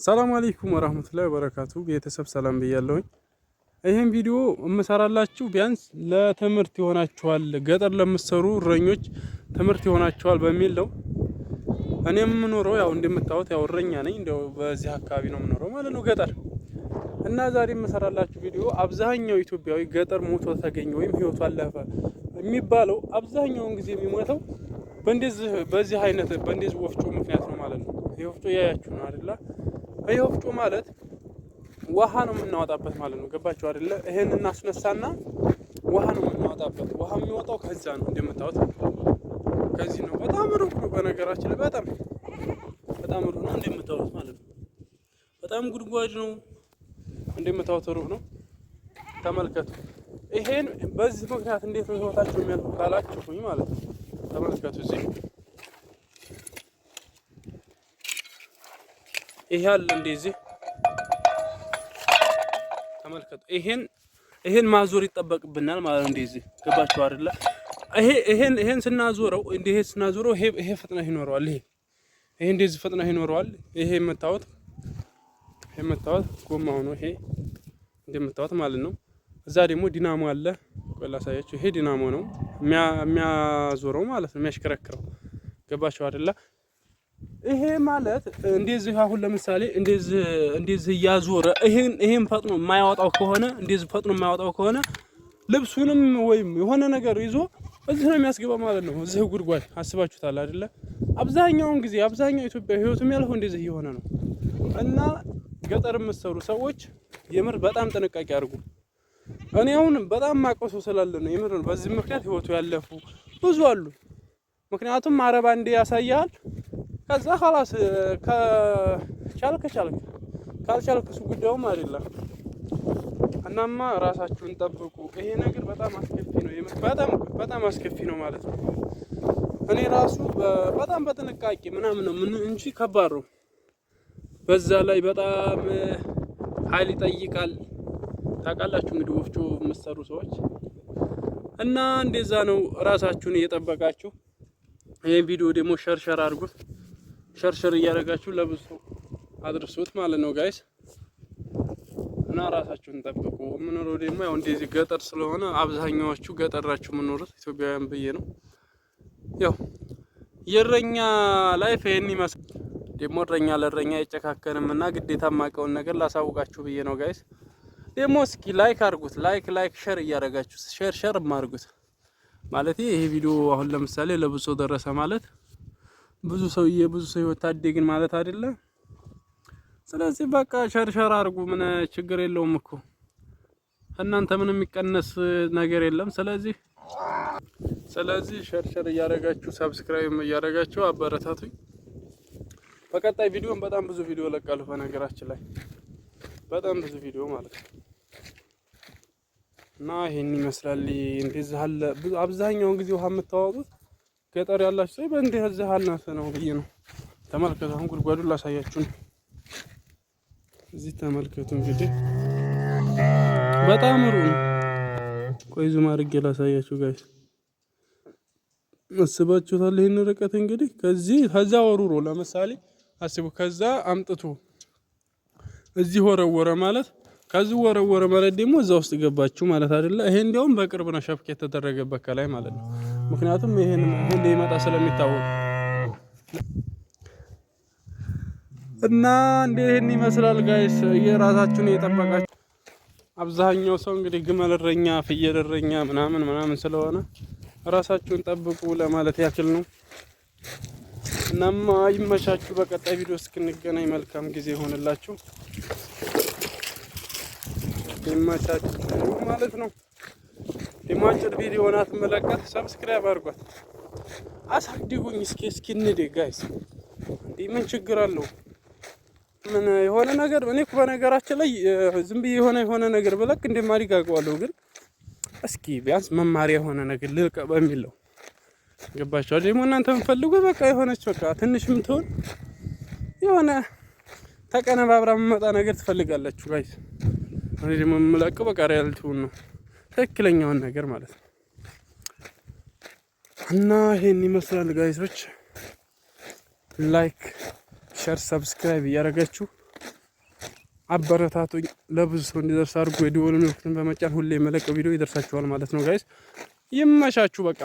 ሰላም አለይኩም ወራህመቱላሂ ወበረካቱ። ቤተሰብ ሰላም ብያለሁኝ። ይሄን ቪዲዮ እምሰራላችሁ ቢያንስ ለትምህርት ይሆናችኋል፣ ገጠር ለምትሰሩ እረኞች ትምህርት ይሆናችኋል በሚል ነው። እኔ የምኖረው ያው እንደምታዩት ያው እረኛ ነኝ። እንደው በዚህ አካባቢ ነው የምኖረው ማለት ነው ገጠር። እና ዛሬ የምሰራላችሁ ቪዲዮ አብዛኛው ኢትዮጵያዊ ገጠር ሞቶ ተገኘ ወይም ህይወቱ አለፈ የሚባለው አብዛኛውን ጊዜ የሚሞተው በዚህ አይነት በእንደዚህ ወፍጮ ምክንያት ነው ማለት ነው። ይሄ ወፍጮ ያያችሁ ነው አይደል? ይሄ ወፍጮ ማለት ውሃ ነው የምናወጣበት ማለት ነው። ገባችሁ አይደለ? ይሄን እናስነሳና ውሃ ነው የምናወጣበት። ውሃ የሚወጣው ከዛ ነው እንደምታዩት፣ ከዚህ ነው። በጣም ሩቅ ነው በነገራችን ላይ በጣም ሩቅ ነው እንደምታዩት ማለት ነው። በጣም ጉድጓድ ነው እንደምታዩት፣ ሩቅ ነው። ተመልከቱ። ይሄን በዚህ ምክንያት እንዴት ነው ህይወታቸው የሚያልፉ ካላችሁኝ ማለት ነው። ተመልከቱ። እዚህ ይሄ አለ እንደዚህ ተመልከቱ። ይሄን ማዞር ይጠበቅብናል ማለት ነው። እንደዚህ ገባችሁ አይደለ? ይሄን ስናዞረው ይሄ ፍጥነት ይኖረዋል። ይሄ እንደዚህ ፍጥነት ይኖረዋል። ይሄ የምታዩት ጎማው ነው። ይሄ እንደምታዩት ማለት ነው። እዛ ደግሞ ዲናሞ አለ። ቆይ ላሳያችሁ። ይሄ ዲናሞ ነው የሚያዞረው ማለት ነው፣ የሚያሽከረክረው። ገባችሁ አይደለ? ይሄ ማለት እንደዚህ አሁን ለምሳሌ እንደዚህ እያዞረ ይሄን ፈጥኖ የማያወጣው ከሆነ ልብሱንም ወይም የሆነ ነገር ይዞ እዚህ ነው የሚያስገባው ማለት ነው። እዚህ ጉድጓድ አስባችሁታል አይደለ? አብዛኛው ኢትዮጵያ ህይወቱ የሚያልፈው እንደዚህ እየሆነ ነው። እና ገጠር የምትሰሩ ሰዎች የምር በጣም ጥንቃቄ አድርጉ። እኔ አሁን በጣም ማቆሶ ስላለ ነው የምር ነው። በዚህ ምክንያት ህይወቱ ያለፉ ብዙ አሉ። ምክንያቱም አረባ እንደ ያሳያል። ከዛ خلاص ካልቻልክ ካልቻልክ እሱ ጉዳዩም አይደለም። እናማ ራሳችሁን ጠብቁ። ይሄ ነገር በጣም አስከፊ ነው። በጣም አስከፊ ነው ማለት ነው። እኔ ራሱ በጣም በጥንቃቄ ምናምን ነው እንጂ ከባድ ነው። በዛ ላይ በጣም ኃይል ይጠይቃል። ታውቃላችሁ እንግዲህ ወፍጮ የምትሰሩ ሰዎች እና እንደዛ ነው። ራሳችሁን እየጠበቃችሁ ይሄን ቪዲዮ ደግሞ ሸርሸር አድርጉት። ሸርሸር እያደረጋችሁ ለብዙ አድርሱት ማለት ነው ጋይስ። እና ራሳችሁን ጠብቁ። የምኖረው ደግሞ ያው እንደዚህ ገጠር ስለሆነ አብዛኛዎቹ ገጠር ናችሁ የምኖሩት ኢትዮጵያውያን ብዬ ነው። ያው የእረኛ ላይፍ ይሄን ይመስል ደግሞ እረኛ ለእረኛ አይጨካከንም እና ግዴታ ማቀውን ነገር ላሳውቃችሁ ብዬ ነው ጋይስ። ደግሞ እስኪ ላይክ አድርጉት። ላይክ ሼር እያደረጋችሁ ሼር ማድርጉት ማለት ይሄ ቪዲዮ አሁን ለምሳሌ ለብዙ ሰው ደረሰ ማለት ብዙ ሰው ህይወት ታደግን ማለት አይደለም። ስለዚህ በቃ ሸርሸር አድርጉ። ምን ችግር የለውም እኮ እናንተ ምንም የሚቀነስ ነገር የለም። ስለዚህ ሸርሸር እያደረጋችሁ ሰብስክራይብ እያደረጋችሁ አበረታቱኝ። በቀጣይ ቪዲዮም በጣም ብዙ ቪዲዮ ለቃለሁ። በነገራችን ላይ በጣም ብዙ ቪዲዮ ማለት ነው። እና ይሄን ይመስላል። እንደዚህ አለ አብዛኛውን ጊዜ ውሃ የምታወጡት ገጠር ያላችሁ ሰው በእንደዚህ አልናፈ ነው ብዬ ነው። ተመልከቱ። አሁን ጉድጓዱን ላሳያችሁ ነው። እዚህ ተመልከቱ። እንግዲህ በጣም ሩቅ ነው። ቆይ ዙም አድርጌ ላሳያችሁ ጋይስ። አስባችሁታል? ይሄን ርቀት እንግዲህ ከዛ ወሩሮ ለምሳሌ አስቡ። ከዛ አምጥቶ እዚህ ወረወረ ማለት ከዚህ ወረወረ ማለት ደግሞ እዛ ውስጥ ገባችሁ ማለት አይደለ? ይሄ እንዲያውም በቅርብ ነው ሸፍክ የተደረገበት ከላይ ማለት ነው። ምክንያቱም ይሄን ሁሌ ይመጣ ስለሚታወቅ እና ይሄን ይመስላል ጋይስ። የራሳችሁን እየጠበቃችሁ አብዛኛው ሰው እንግዲህ ግመል እረኛ፣ ፍየል እረኛ ምናምን ስለሆነ ራሳችሁን ጠብቁ ለማለት ያክል ነው። እናማ ይመቻችሁ። በቀጣይ ቪዲዮ እስክንገናኝ መልካም ጊዜ ይሆንላችሁ። ይመቻችሁ ማለት ነው። የማጭር ቪዲዮ ናት መለቀት። ሰብስክራይብ አድርጓት፣ አሳድጉኝ። እስኪ እንዴ ጋይስ፣ ምን ችግር አለው? ምን የሆነ ነገር እኔ እኮ በነገራችን ላይ ዝም ብዬ የሆነ ነገር ብለቅ እንደማድግ አውቀዋለሁ። ግን እስኪ ቢያንስ መማሪያ የሆነ ነገር ልልቀ በሚል ነው። ገባችሁ? ደግሞ እናንተ የምትፈልጉ በቃ የሆነች በቃ ትንሽም ትሆን የሆነ ተቀነባብራ የምመጣ ነገር ትፈልጋላችሁ ጋይስ። እኔ ደግሞ የምለቀው በቃ ሪያሊቲውን ነው፣ ትክክለኛውን ነገር ማለት ነው። እና ይሄን ይመስላል ጋይሶች። ላይክ ሼር ሰብስክራይብ እያደረጋችሁ አበረታቱኝ። ለብዙ ሰው እንዲደርስ አድርጎ የደወል ምልክቱን በመጫን ሁሌ የመለቀው ቪዲዮ ይደርሳችኋል ማለት ነው ጋይስ። ይመሻችሁ በቃ።